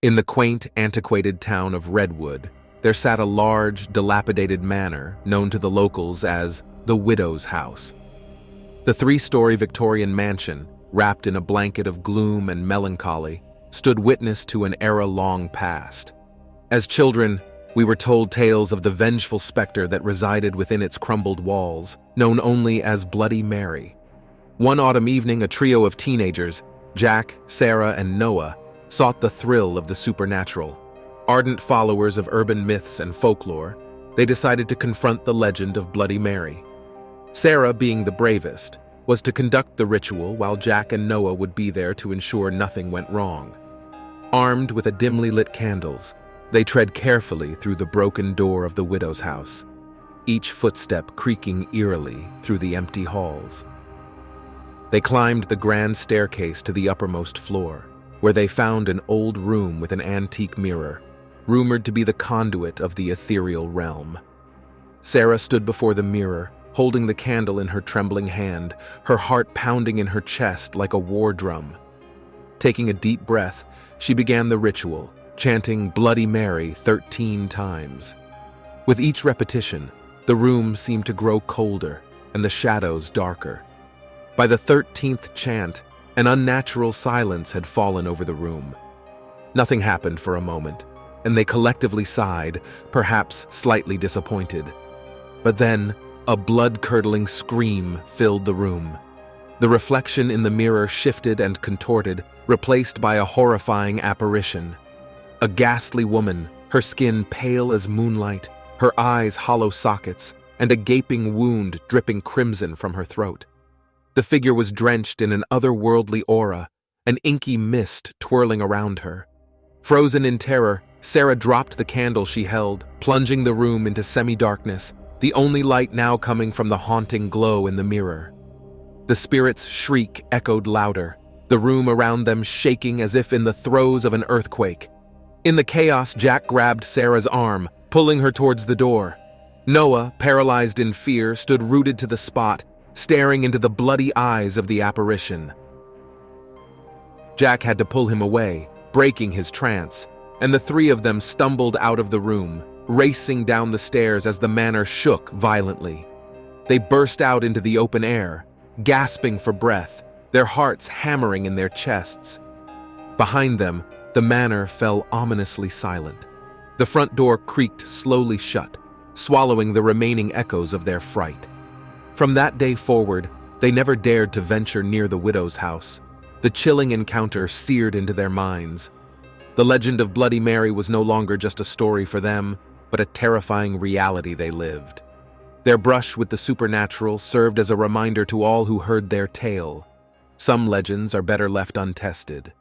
In the quaint, antiquated town of Redwood, there sat a large, dilapidated manor known to the locals as the Widow's House. The three-story Victorian mansion, wrapped in a blanket of gloom and melancholy, stood witness to an era long past. As children, we were told tales of the vengeful specter that resided within its crumbled walls, known only as Bloody Mary. One autumn evening, a trio of teenagers, Jack, Sarah, and Noah, sought the thrill of the supernatural. Ardent followers of urban myths and folklore, they decided to confront the legend of Bloody Mary. Sarah, being the bravest, was to conduct the ritual while Jack and Noah would be there to ensure nothing went wrong. Armed with a dimly lit candles, they tread carefully through the broken door of the widow's house, each footstep creaking eerily through the empty halls. They climbed the grand staircase to the uppermost floor, where they found an old room with an antique mirror, rumored to be the conduit of the ethereal realm. Sarah stood before the mirror, holding the candle in her trembling hand, her heart pounding in her chest like a war drum. Taking a deep breath, she began the ritual, chanting Bloody Mary 13 times. With each repetition, the room seemed to grow colder and the shadows darker. By the 13th chant, an unnatural silence had fallen over the room. Nothing happened for a moment, and they collectively sighed, perhaps slightly disappointed. But then, a blood-curdling scream filled the room. The reflection in the mirror shifted and contorted, replaced by a horrifying apparition. A ghastly woman, her skin pale as moonlight, her eyes hollow sockets, and a gaping wound dripping crimson from her throat. The figure was drenched in an otherworldly aura, an inky mist twirling around her. Frozen in terror, Sarah dropped the candle she held, plunging the room into semi-darkness, the only light now coming from the haunting glow in the mirror. The spirit's shriek echoed louder, the room around them shaking as if in the throes of an earthquake. In the chaos, Jack grabbed Sarah's arm, pulling her towards the door. Noah, paralyzed in fear, stood rooted to the spot, staring into the bloody eyes of the apparition. Jack had to pull him away, breaking his trance, and the three of them stumbled out of the room, racing down the stairs as the manor shook violently. They burst out into the open air, gasping for breath, their hearts hammering in their chests. Behind them, the manor fell ominously silent. The front door creaked slowly shut, swallowing the remaining echoes of their fright. From that day forward, they never dared to venture near the widow's house. The chilling encounter seared into their minds. The legend of Bloody Mary was no longer just a story for them, but a terrifying reality they lived. Their brush with the supernatural served as a reminder to all who heard their tale. Some legends are better left untested.